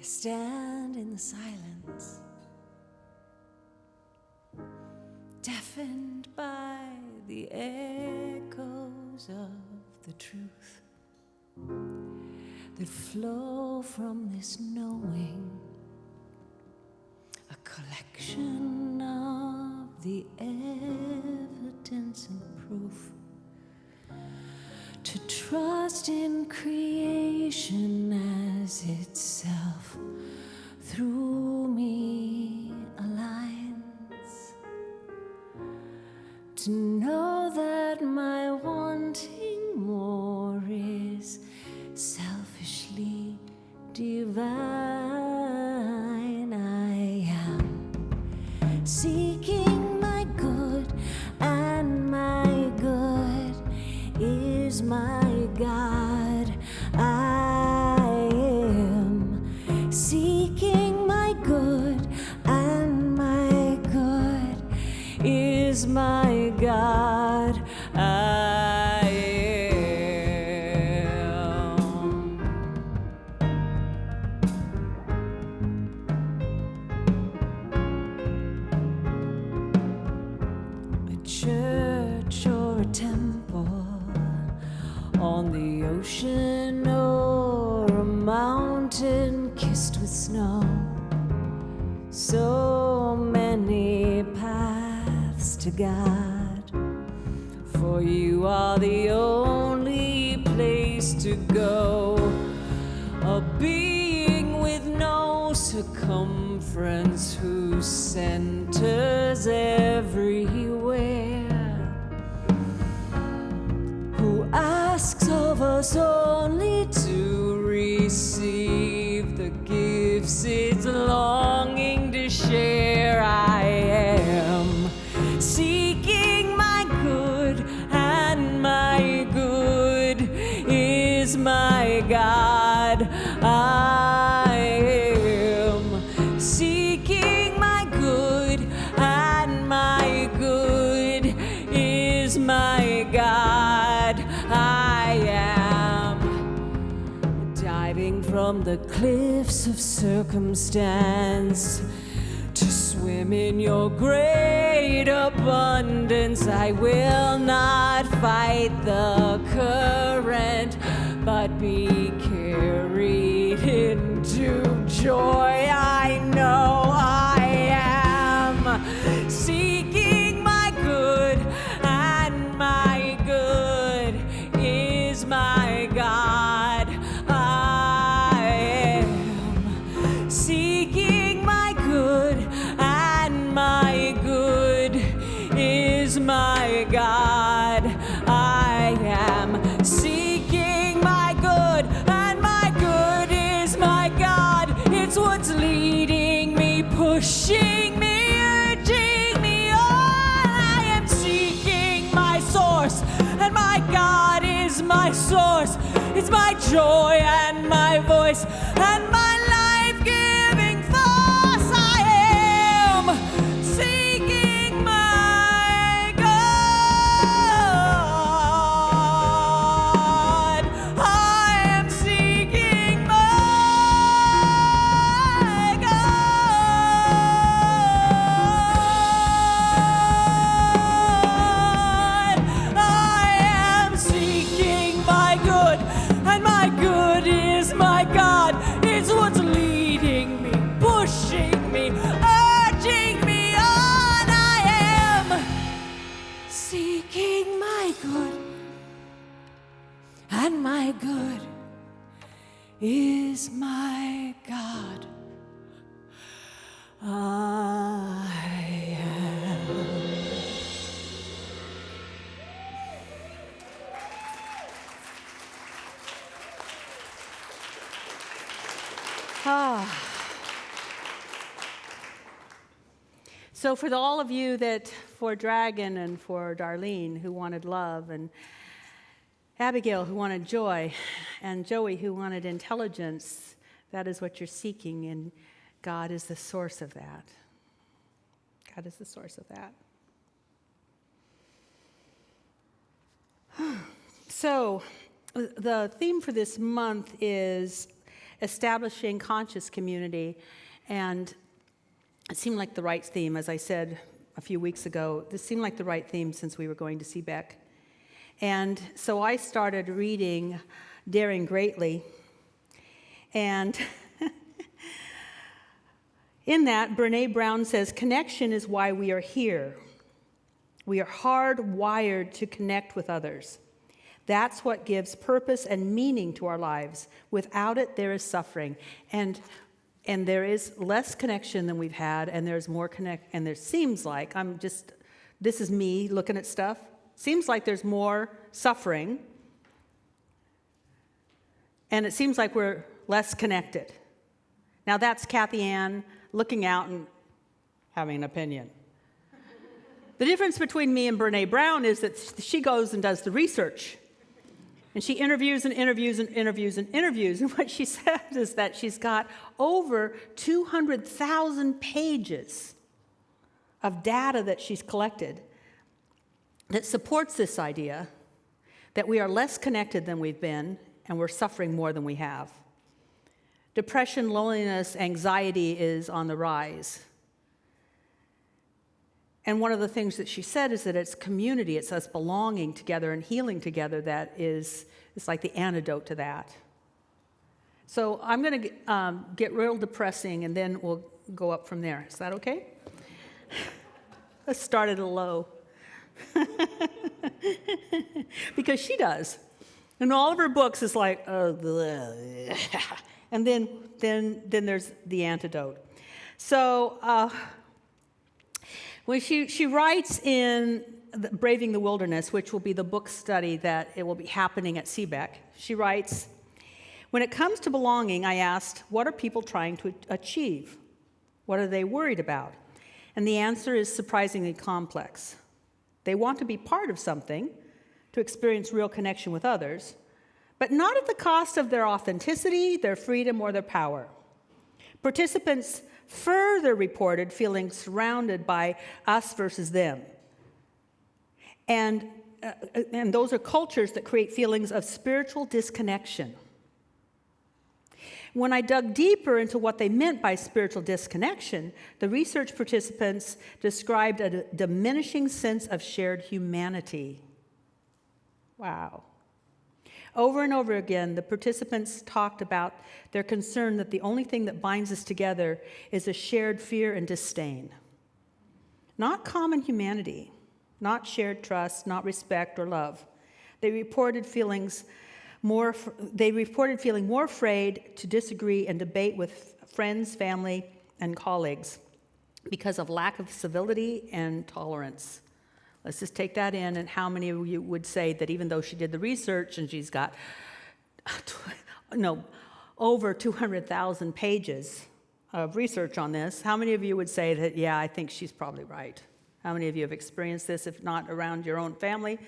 I stand in the silence, deafened by the echoes of the truth that flow from this knowing, a collection of the evidence and proof, to trust in creation as itself through me aligns, to know that my wanting more is selfishly divine. I am seeking my good, and my good is my God. I am seeking my good, and my good is my God. I am. A church or a temple, on the ocean or a mountain kissed with snow, so many paths to God, for you are the only place to go, a being with no circumference who centers everywhere, who asks of us only to receive the gifts it's longing to share. I am seeking my good, and my good is my God. I am seeking my good, and my good is my God. I am diving from the cliffs of circumstance to swim in your great abundance. I will not fight the current, but be carried into joy. I know I am seeking my good, and my good is my God. I am seeking my good, and my good is my God. I am seeking my good, and my good is my God. It's what's leading me, pushing me, urging me on. I am seeking my source, and my God is my source. It's my joy and my voice and my life-giving force. I am seeking my God. I am seeking my God. I am seeking my good, and my good is my God. It's what's leading me, pushing me, urging me on. I am seeking my good, and my good is my God. I am. So for all of you for Dragon and for Darlene who wanted love, and Abigail who wanted joy, and Joey who wanted intelligence, that is what you're seeking, and God is the source of that. God is the source of that. So the theme for this month is establishing conscious community. And it seemed like the right theme, as I said a few weeks ago, this seemed like the right theme since we were going to CBEC. And so I started reading Daring Greatly. And in that, Brené Brown says, connection is why we are here. We are hardwired to connect with others. That's what gives purpose and meaning to our lives. Without it, there is suffering. And there is less connection than we've had, and there's more and there seems like, this is me looking at stuff, seems like there's more suffering, and it seems like we're less connected. Now that's Kathianne looking out and having an opinion. The difference between me and Brené Brown is that she goes and does the research. And she interviews and interviews and interviews and interviews. And what she says is that she's got over 200,000 pages of data that she's collected that supports this idea that we are less connected than we've been and we're suffering more than we have. Depression, loneliness, anxiety is on the rise. And one of the things that she said is that it's community, it's us belonging together and healing together that is like the antidote to that. So I'm going to get real depressing, and then we'll go up from there. Is that okay? Let's start at a low. Because she does. And all of her books is like, and then there's the antidote. So when she writes in Braving the Wilderness, which will be the book study that it will be happening at CBEC, she writes, when it comes to belonging, I asked, what are people trying to achieve? What are they worried about? And the answer is surprisingly complex. They want to be part of something, to experience real connection with others, but not at the cost of their authenticity, their freedom, or their power. Participants further reported feeling surrounded by us versus them. And those are cultures that create feelings of spiritual disconnection. When I dug deeper into what they meant by spiritual disconnection, the research participants described a diminishing sense of shared humanity. Wow. Over and over again, the participants talked about their concern that the only thing that binds us together is a shared fear and disdain. Not common humanity, not shared trust, not respect or love. They reported feeling more afraid to disagree and debate with friends, family, and colleagues because of lack of civility and tolerance. Let's just take that in, and how many of you would say that even though she did the research and she's got over 200,000 pages of research on this, how many of you would say that, yeah, I think she's probably right? How many of you have experienced this, if not around your own family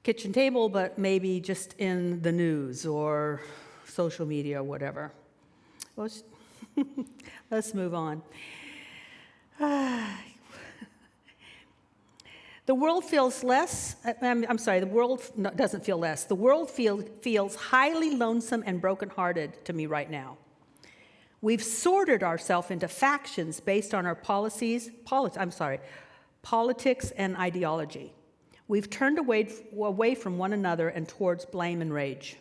kitchen table, but maybe just in the news or social media or whatever? Well, let's move on. The world feels less, the world doesn't feel less. The world feels highly lonesome and brokenhearted to me right now. We've sorted ourselves into factions based on our politics and ideology. We've turned away from one another and towards blame and rage.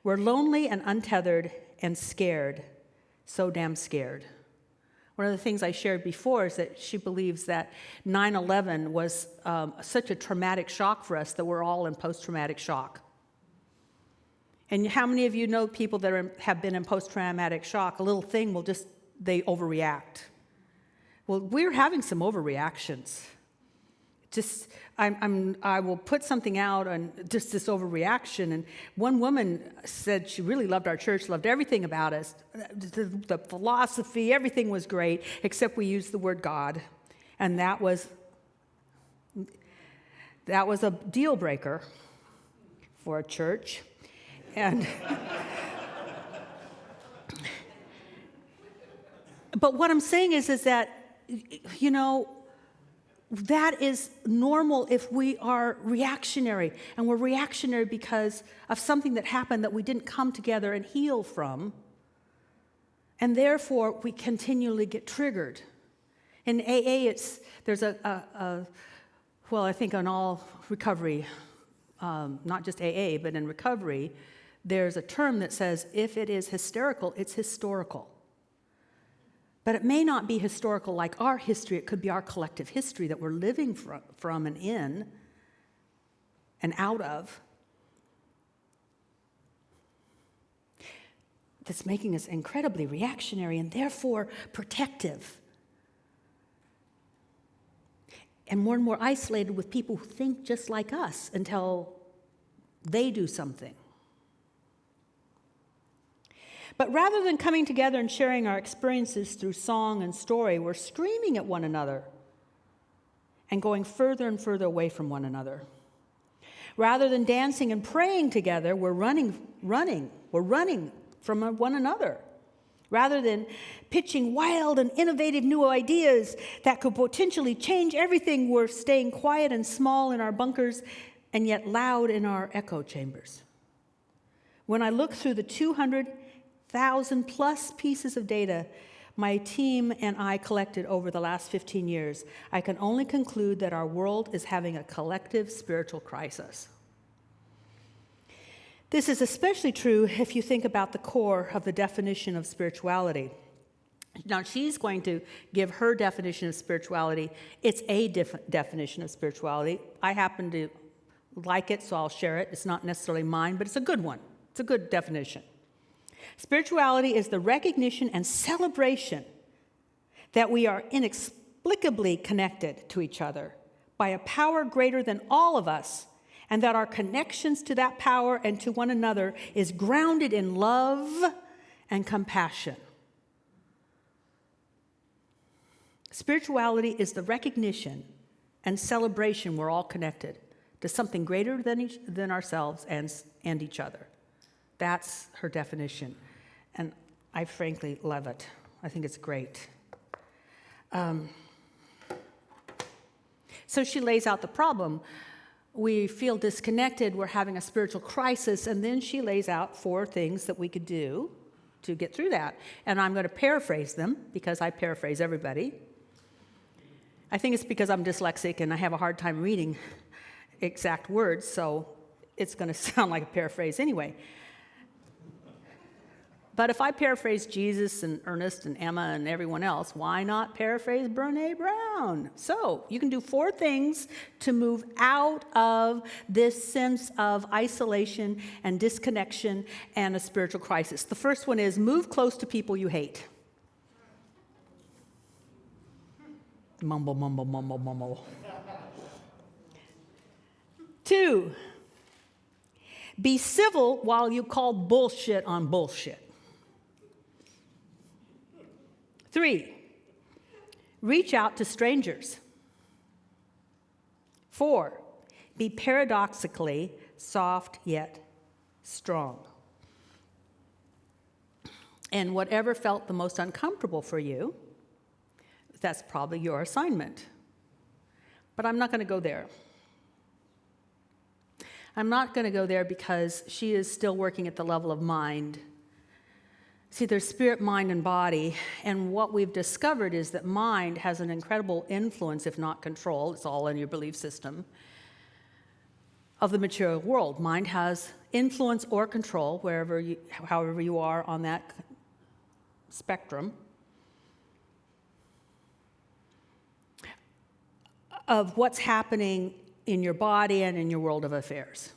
We're lonely and untethered and scared, so damn scared. One of the things I shared before is that she believes that 9/11 was such a traumatic shock for us that we're all in post-traumatic shock. And how many of you know people that have been in post-traumatic shock? A little thing they overreact. Well, we're having some overreactions. I will put something out on just this overreaction. And one woman said she really loved our church, loved everything about us. The philosophy, everything was great, except we used the word God. And that was a deal breaker for a church. And but what I'm saying is that, that is normal if we are reactionary. And we're reactionary because of something that happened that we didn't come together and heal from. And therefore, we continually get triggered. In AA, there's well, I think on all recovery, not just AA, but in recovery, there's a term that says if it is hysterical, it's historical. But it may not be historical like our history. It could be our collective history that we're living from and in and out of. That's making us incredibly reactionary and therefore protective. And more isolated with people who think just like us until they do something. But rather than coming together and sharing our experiences through song and story, we're screaming at one another and going further and further away from one another. Rather than dancing and praying together, we're running from one another. Rather than pitching wild and innovative new ideas that could potentially change everything, we're staying quiet and small in our bunkers and yet loud in our echo chambers. When I look through the 200,000 plus pieces of data my team and I collected over the last 15 years, I can only conclude that our world is having a collective spiritual crisis. This is especially true if you think about the core of the definition of spirituality. Now, she's going to give her definition of spirituality. It's a definition of spirituality. I happen to like it, so I'll share it. It's not necessarily mine, but it's a good one. It's a good definition. Spirituality is the recognition and celebration that we are inexplicably connected to each other by a power greater than all of us, and that our connections to that power and to one another is grounded in love and compassion. Spirituality is the recognition and celebration we're all connected to something greater than ourselves and each other. That's her definition, and I frankly love it. I think it's great. So she lays out the problem. We feel disconnected, we're having a spiritual crisis, and then she lays out 4 things that we could do to get through that. And I'm going to paraphrase them, because I paraphrase everybody. I think it's because I'm dyslexic and I have a hard time reading exact words, so it's going to sound like a paraphrase anyway. But if I paraphrase Jesus and Ernest and Emma and everyone else, why not paraphrase Brené Brown? So you can do 4 things to move out of this sense of isolation and disconnection and a spiritual crisis. The first one is move close to people you hate. Mumble, mumble, mumble, mumble. 2, be civil while you call bullshit on bullshit. 3, reach out to strangers. 4, be paradoxically soft yet strong. And whatever felt the most uncomfortable for you, that's probably your assignment. But I'm not going to go there. I'm not going to go there because she is still working at the level of mind. See, there's spirit, mind, and body, and what we've discovered is that mind has an incredible influence, if not control, it's all in your belief system, of the material world. Mind has influence or control, however you are on that spectrum, of what's happening in your body and in your world of affairs.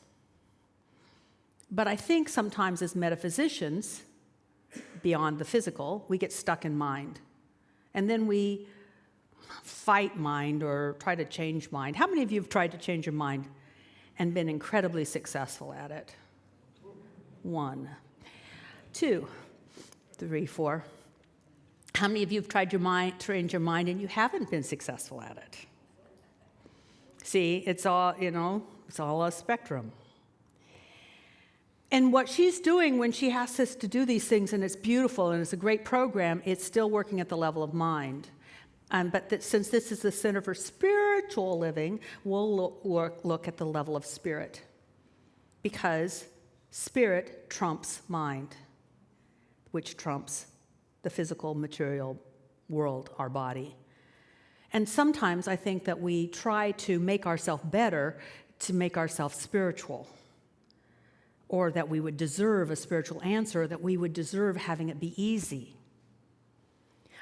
But I think sometimes as metaphysicians, beyond the physical, we get stuck in mind. And then we fight mind or try to change mind. How many of you have tried to change your mind and been incredibly successful at it? 1, 2, 3, 4. How many of you have tried to change your mind and you haven't been successful at it? See, it's all a spectrum. And what she's doing when she asks us to do these things, and it's beautiful and it's a great program, it's still working at the level of mind. Since this is the center for spiritual living, we'll look at the level of spirit. Because spirit trumps mind, which trumps the physical, material world, our body. And sometimes I think that we try to make ourselves better to make ourselves spiritual, or that we would deserve a spiritual answer, that we would deserve having it be easy.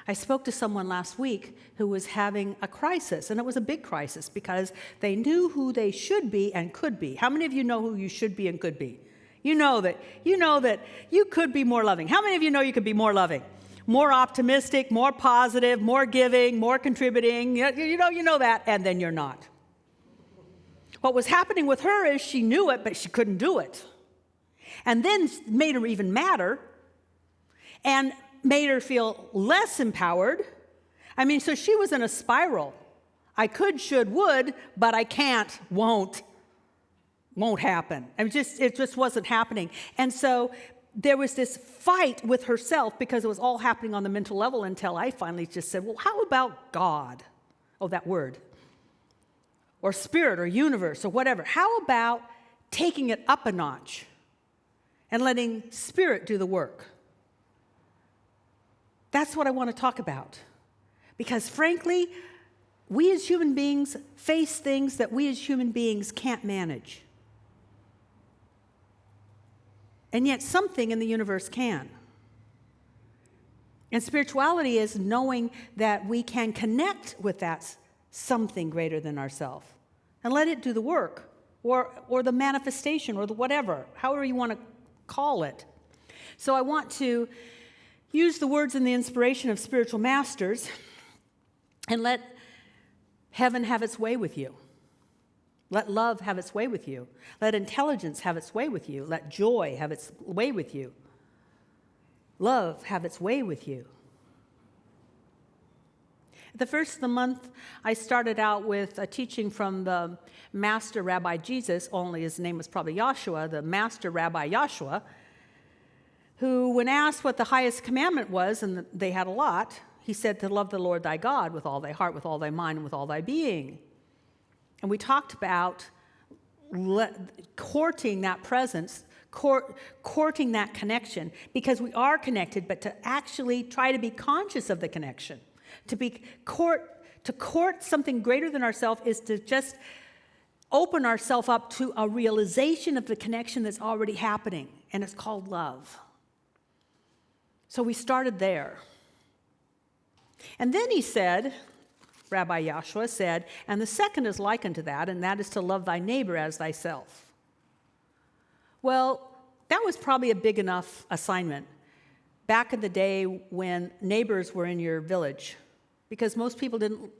I spoke to someone last week who was having a crisis, and it was a big crisis because they knew who they should be and could be. How many of you know who you should be and could be? You know that you could be more loving. How many of you know you could be more loving? More optimistic, more positive, more giving, more contributing. You know that, and then you're not. What was happening with her is she knew it, but she couldn't do it. And then made her even madder, and made her feel less empowered. I mean, so she was in a spiral. I could, should, would, but I can't, won't happen. It just wasn't happening. And so there was this fight with herself because it was all happening on the mental level until I finally just said, well, how about God? Oh, that word. Or spirit or universe or whatever. How about taking it up a notch and letting spirit do the work? That's what I want to talk about. Because frankly, we as human beings face things that we as human beings can't manage. And yet something in the universe can. And spirituality is knowing that we can connect with that something greater than ourselves and let it do the work, or the manifestation, or the whatever, however you want to call it. So I want to use the words and the inspiration of spiritual masters and let heaven have its way with you. Let love have its way with you. Let intelligence have its way with you. Let joy have its way with you. Love have its way with you. At the first of the month, I started out with a teaching from the Master Rabbi Jesus, only his name was probably Yahshua, the Master Rabbi Yahshua, who, when asked what the highest commandment was, and they had a lot, he said to love the Lord thy God with all thy heart, with all thy mind, and with all thy being. And we talked about courting that presence, courting that connection, because we are connected, but to actually try to be conscious of the connection. To court something greater than ourselves is to just open ourselves up to a realization of the connection that's already happening, and it's called love. So we started there. And then he said, Rabbi Yahshua said, and the second is likened to that, and that is to love thy neighbor as thyself. Well, that was probably a big enough assignment back in the day when neighbors were in your village, because most people didn't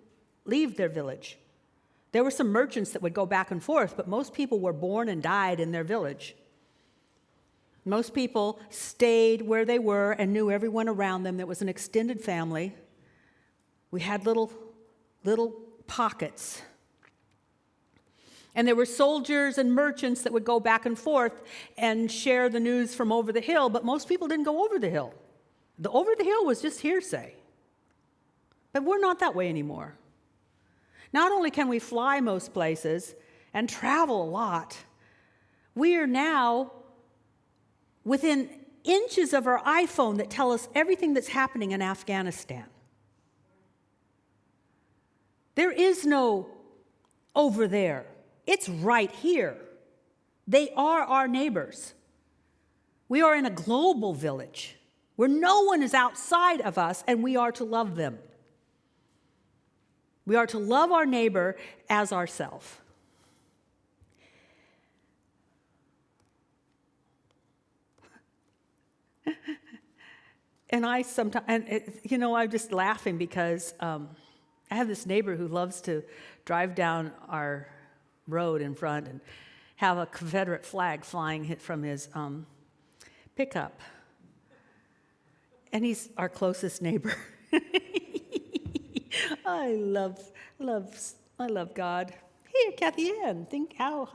leave their village. There were some merchants that would go back and forth, but most people were born and died in their village. Most people stayed where they were and knew everyone around them. That was an extended family. We had little pockets. And there were soldiers and merchants that would go back and forth and share the news from over the hill, but most people didn't go over the hill. The over the hill was just hearsay. But we're not that way anymore. Not only can we fly most places and travel a lot, we are now within inches of our iPhone that tell us everything that's happening in Afghanistan. There is no over there. It's right here. They are our neighbors. We are in a global village where no one is outside of us, and we are to love them. We are to love our neighbor as ourselves. And I sometimes, I'm just laughing because I have this neighbor who loves to drive down our road in front and have a Confederate flag flying from his pickup. And he's our closest neighbor. I love God. Hey, Kathianne, think how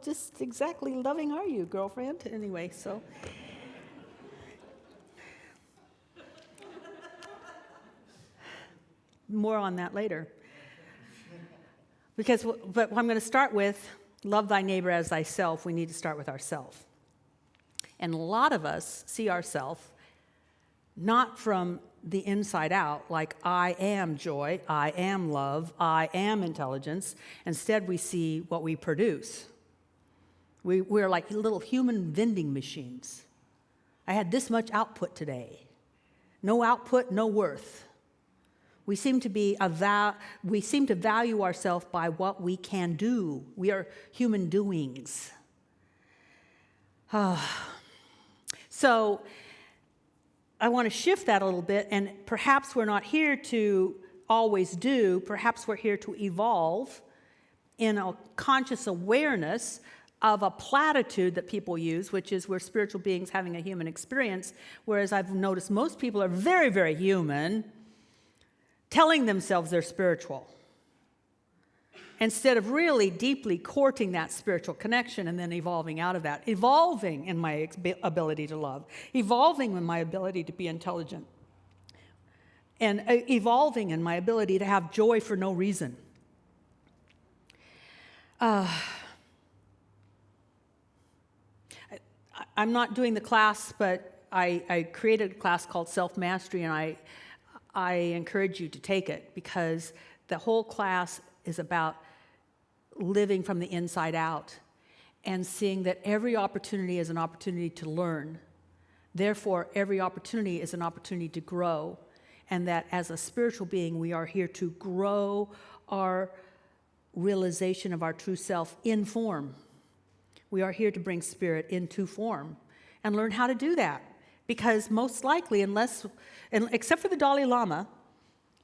just exactly loving are you, girlfriend? Anyway, so. more on that later. But I'm going to start with love thy neighbor as thyself. We need to start with ourself. And a lot of us see ourselves not from the inside out, like I am joy, I am love, I am intelligence. Instead, we see what we produce. We're like little human vending machines. I had this much output today. No output, no worth. We seem to value ourselves by what we can do. We are human doings. So I want to shift that a little bit, and perhaps we're not here to always do. Perhaps we're here to evolve in a conscious awareness of a platitude that people use, which is we're spiritual beings having a human experience, whereas I've noticed most people are very, very human, telling themselves they're spiritual, instead of really deeply courting that spiritual connection and then evolving out of that, evolving in my ability to love, evolving in my ability to be intelligent, and evolving in my ability to have joy for no reason. I'm not doing the class, but I created a class called Self-Mastery, and I encourage you to take it, because the whole class is about living from the inside out and seeing that every opportunity is an opportunity to learn. Therefore, every opportunity is an opportunity to grow, and that as a spiritual being, we are here to grow our realization of our true self in form. We are here to bring spirit into form and learn how to do that. Because most likely, except for the Dalai Lama,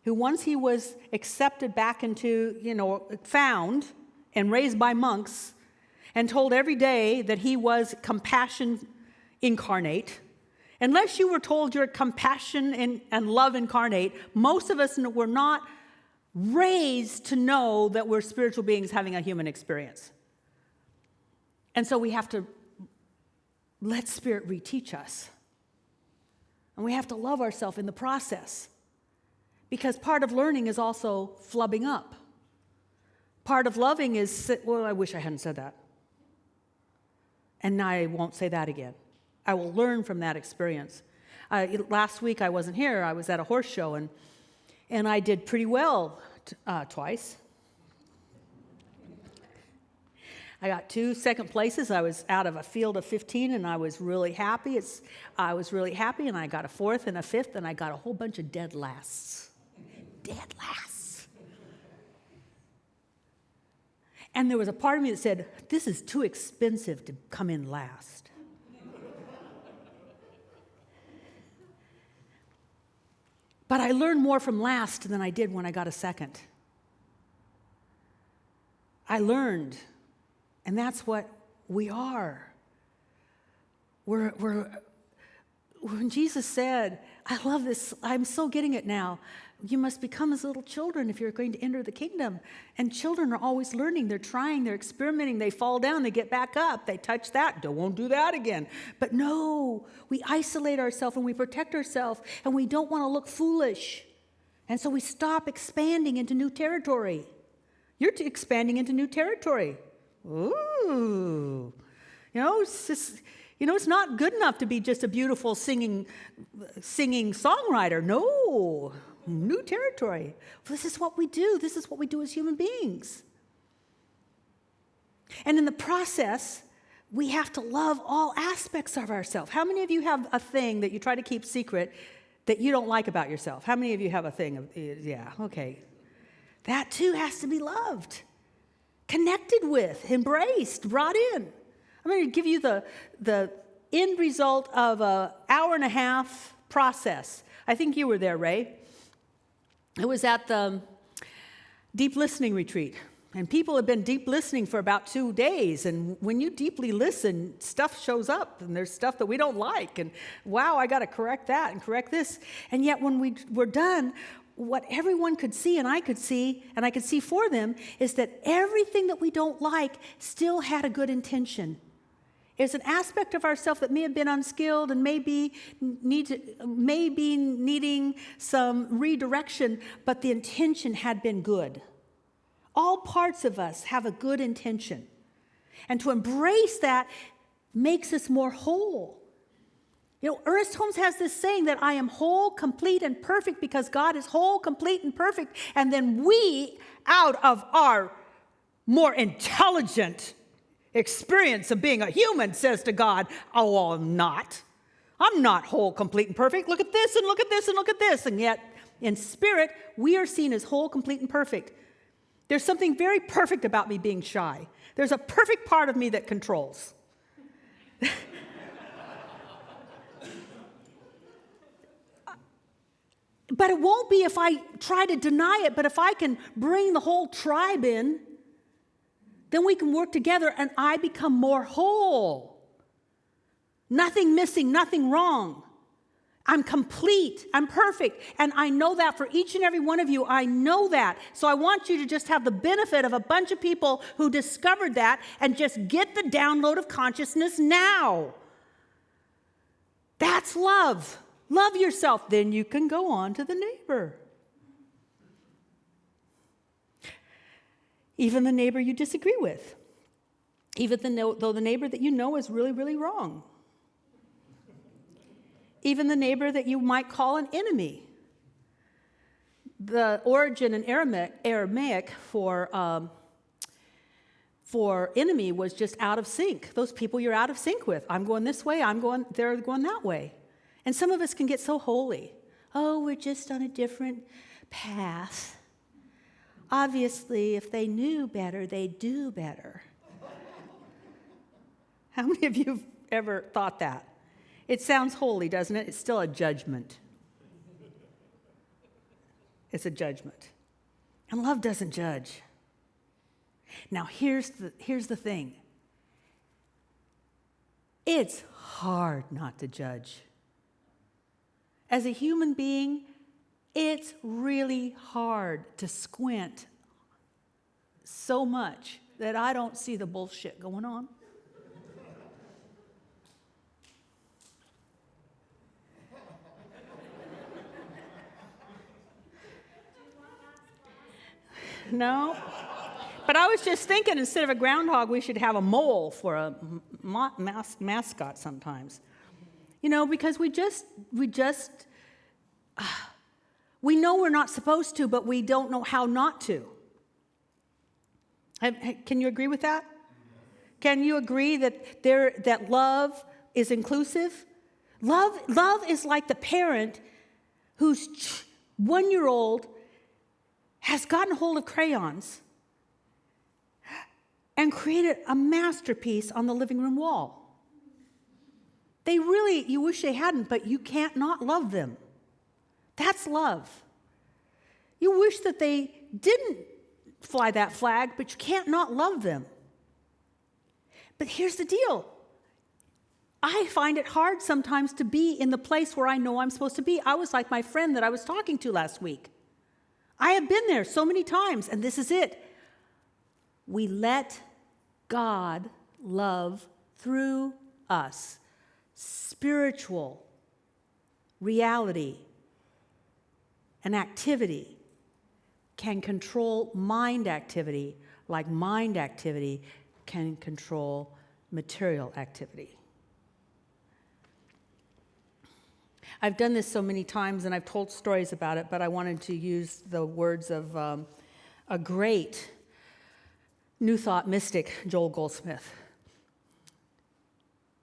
who once he was accepted back into, found and raised by monks and told every day that he was compassion incarnate, unless you were told you're compassion and love incarnate, most of us were not raised to know that we're spiritual beings having a human experience. And so we have to let Spirit reteach us. And we have to love ourselves in the process. Because part of learning is also flubbing up. Part of loving is, well, I wish I hadn't said that. And I won't say that again. I will learn from that experience. Last week I wasn't here. I was at a horse show, and I did pretty well twice. I got 2 second places. I was out of a field of 15, and I was really happy. I was really happy, and I got a 4th and a 5th, and I got a whole bunch of dead lasts. Dead lasts. And there was a part of me that said, this is too expensive to come in last. But I learned more from last than I did when I got a second. I learned. And that's what we are. When Jesus said, I love this, I'm so getting it now, you must become as little children if you're going to enter the kingdom. And children are always learning. They're trying, they're experimenting, they fall down, they get back up, they touch that, won't do that again. But no, we isolate ourselves and we protect ourselves, and we don't want to look foolish. And so we stop expanding into new territory. You're expanding into new territory. Ooh, it's not good enough to be just a beautiful singing songwriter. No, new territory. This is what we do. This is what we do as human beings. And in the process, we have to love all aspects of ourselves. How many of you have a thing that you try to keep secret that you don't like about yourself? How many of you have a thing? Yeah, okay. That too has to be loved. Connected with, embraced, brought in. I'm going to give you the end result of an hour-and-a-half process. I think you were there, Ray. It was at the deep listening retreat. And people have been deep listening for about 2 days. And when you deeply listen, stuff shows up. And there's stuff that we don't like. And wow, I got to correct that and correct this. And yet when we were done, what everyone could see, and I could see for them, is that everything that we don't like still had a good intention. is an aspect of ourselves that may have been unskilled and maybe needing some redirection, but the intention had been good. All parts of us have a good intention. And to embrace that makes us more whole. You know, Ernest Holmes has this saying that I am whole, complete, and perfect because God is whole, complete, and perfect. And then we, out of our more intelligent experience of being a human, says to God, oh, well, I'm not. I'm not whole, complete, and perfect. Look at this, and look at this, and look at this. And yet, in spirit, we are seen as whole, complete, and perfect. There's something very perfect about me being shy. There's a perfect part of me that controls. But it won't be if I try to deny it, but if I can bring the whole tribe in, then we can work together and I become more whole. Nothing missing, nothing wrong. I'm complete, I'm perfect, and I know that for each and every one of you, I know that. So I want you to just have the benefit of a bunch of people who discovered that and just get the download of consciousness now. That's love. Love yourself, then you can go on to the neighbor. Even the neighbor you disagree with. Even though the neighbor that you know is really, really wrong. Even the neighbor that you might call an enemy. The origin in Aramaic for enemy was just out of sync. Those people you're out of sync with. I'm going this way, they're going that way. And some of us can get so holy. Oh, we're just on a different path. Obviously, if they knew better, they'd do better. How many of you have ever thought that? It sounds holy, doesn't it? It's still a judgment. It's a judgment. And love doesn't judge. Now, here's the thing. It's hard not to judge. As a human being, it's really hard to squint so much that I don't see the bullshit going on. No? But I was just thinking, instead of a groundhog, we should have a mole for a mascot sometimes. You know, because we know we're not supposed to, but we don't know how not to. Can you agree with that? Can you agree that love is inclusive? Love is like the parent whose 1-year-old has gotten hold of crayons and created a masterpiece on the living room wall. You wish they hadn't, but you can't not love them. That's love. You wish that they didn't fly that flag, but you can't not love them. But here's the deal. I find it hard sometimes to be in the place where I know I'm supposed to be. I was like my friend that I was talking to last week. I have been there so many times, and this is it. We let God love through us. Spiritual reality and activity can control mind activity like mind activity can control material activity. I've done this so many times and I've told stories about it, but I wanted to use the words of a great New Thought mystic, Joel Goldsmith.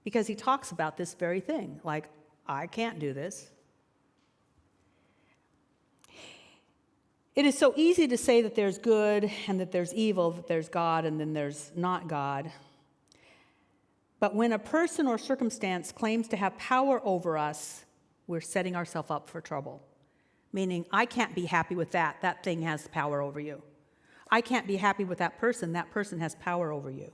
Because he talks about this very thing, like, I can't do this. It is so easy to say that there's good and that there's evil, that there's God and then there's not God. But when a person or circumstance claims to have power over us, we're setting ourselves up for trouble. Meaning, I can't be happy with that. That thing has power over you. I can't be happy with that person has power over you.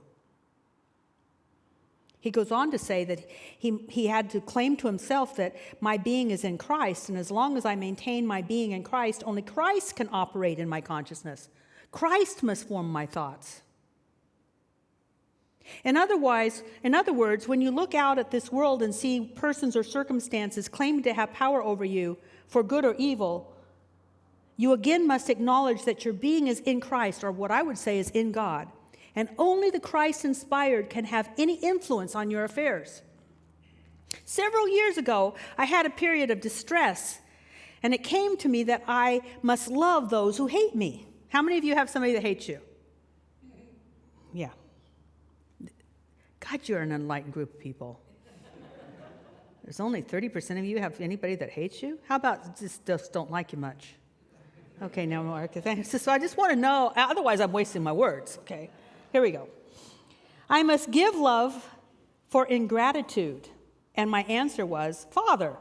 He goes on to say that he had to claim to himself that my being is in Christ, and as long as I maintain my being in Christ, only Christ can operate in my consciousness. Christ must form my thoughts. In other words, when you look out at this world and see persons or circumstances claiming to have power over you for good or evil, you again must acknowledge that your being is in Christ, or what I would say is in God. And only the Christ-inspired can have any influence on your affairs. Several years ago, I had a period of distress, and it came to me that I must love those who hate me. How many of you have somebody that hates you? Yeah. God, you're an enlightened group of people. There's only 30% of you have anybody that hates you? How about just don't like you much? Okay, now more. So I just want to know, otherwise I'm wasting my words, okay? Here we go. I must give love for ingratitude. And my answer was, Father,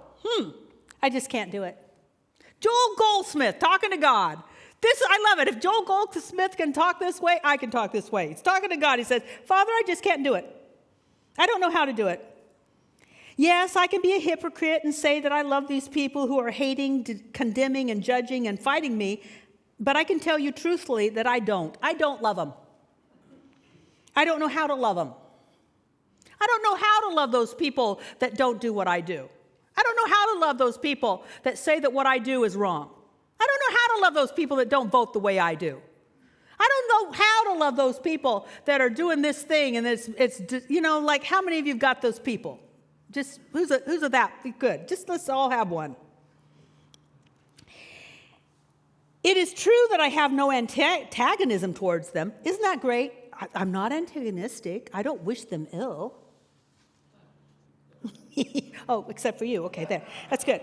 I just can't do it. Joel Goldsmith talking to God. I love it. If Joel Goldsmith can talk this way, I can talk this way. He's talking to God. He says, Father, I just can't do it. I don't know how to do it. Yes, I can be a hypocrite and say that I love these people who are hating, condemning, and judging and fighting me, but I can tell you truthfully that I don't. I don't love them. I don't know how to love them. I don't know how to love those people that don't do what I do. I don't know how to love those people that say that what I do is wrong. I don't know how to love those people that don't vote the way I do. I don't know how to love those people that are doing this thing, and it's like, how many of you have got those people? Just who's a that good? Just let's all have one. It is true that I have no antagonism towards them. Isn't that great? I'm not antagonistic. I don't wish them ill. Oh, except for you. Okay, there. That's good.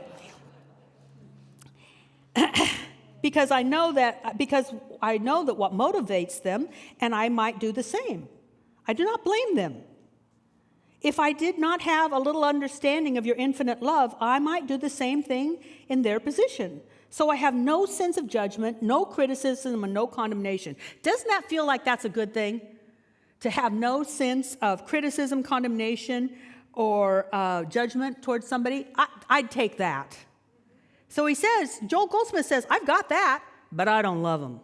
Because I know that what motivates them, and I might do the same. I do not blame them. If I did not have a little understanding of your infinite love, I might do the same thing in their position. So I have no sense of judgment, no criticism, and no condemnation. Doesn't that feel like that's a good thing? To have no sense of criticism, condemnation, or judgment towards somebody? I'd take that. So he says, Joel Goldsmith says, I've got that, but I don't love them.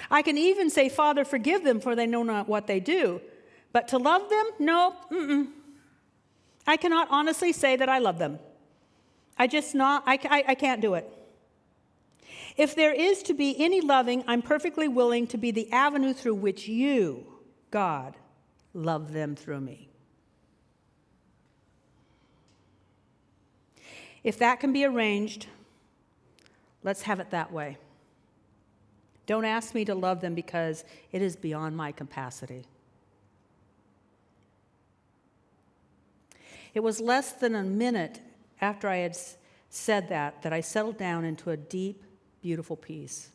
I can even say, Father, forgive them, for they know not what they do. But to love them? No. I cannot honestly say that I love them. I can't do it. If there is to be any loving, I'm perfectly willing to be the avenue through which you, God, love them through me. If that can be arranged, let's have it that way. Don't ask me to love them because it is beyond my capacity. It was less than a minute after I had said that I settled down into a deep, beautiful peace.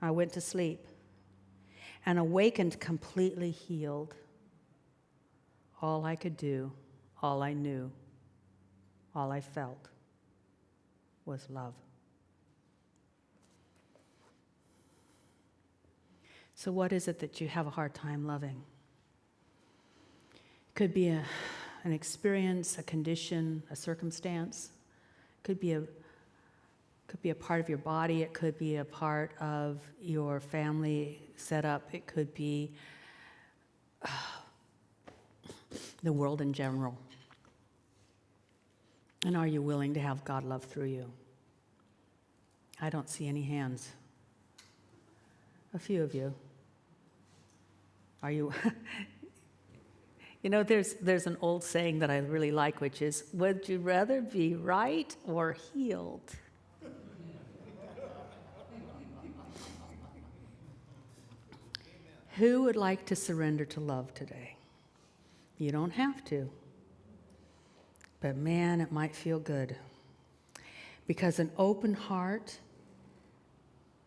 I went to sleep and awakened completely healed. All I could do, all I knew, all I felt was love. So what is it that you have a hard time loving? It could be an experience, a condition, a circumstance. It could be a part of your body. It could be a part of your family setup. It could be the world in general. And are you willing to have God love through you? I don't see any hands. A few of you. Are you? There's an old saying that I really like, which is, would you rather be right or healed? Who would like to surrender to love today? You don't have to. But man, it might feel good. Because an open heart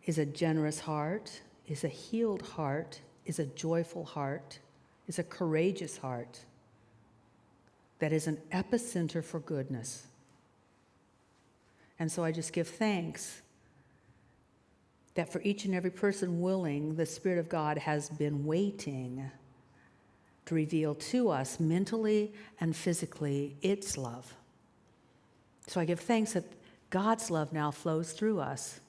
is a generous heart, is a healed heart, is a joyful heart, is a courageous heart that is an epicenter for goodness. And so I just give thanks that for each and every person willing, the Spirit of God has been waiting to reveal to us mentally and physically its love. So I give thanks that God's love now flows through us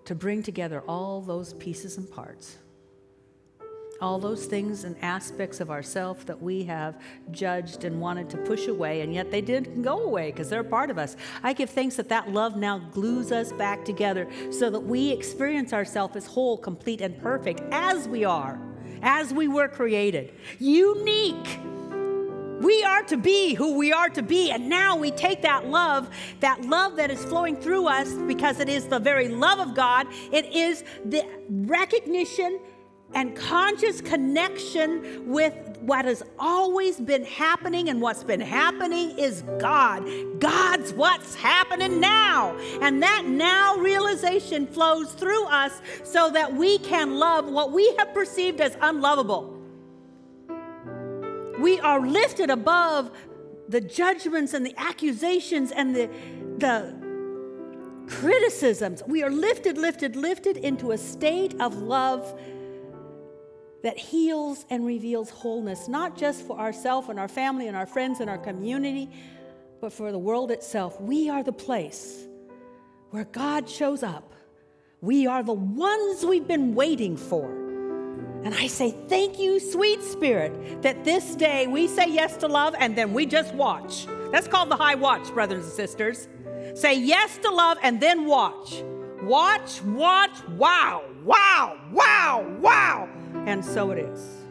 to bring together all those pieces and parts All those things and aspects of ourselves that we have judged and wanted to push away, and yet they didn't go away because they're a part of us. I give thanks that that love now glues us back together so that we experience ourselves as whole, complete, and perfect as we are, as we were created. Unique. We are to be who we are to be, and now we take that love that is flowing through us because it is the very love of God. It is the recognition and conscious connection with what has always been happening, and what's been happening is God. God's what's happening now. And that now realization flows through us so that we can love what we have perceived as unlovable. We are lifted above the judgments and the accusations and the criticisms. We are lifted into a state of love that heals and reveals wholeness, not just for ourselves and our family and our friends and our community, but for the world itself. We are the place where God shows up. We are the ones we've been waiting for. And I say, thank you, sweet Spirit, that this day we say yes to love and then we just watch. That's called the high watch, brothers and sisters. Say yes to love and then watch. Watch, wow, wow, wow, wow. And so it is.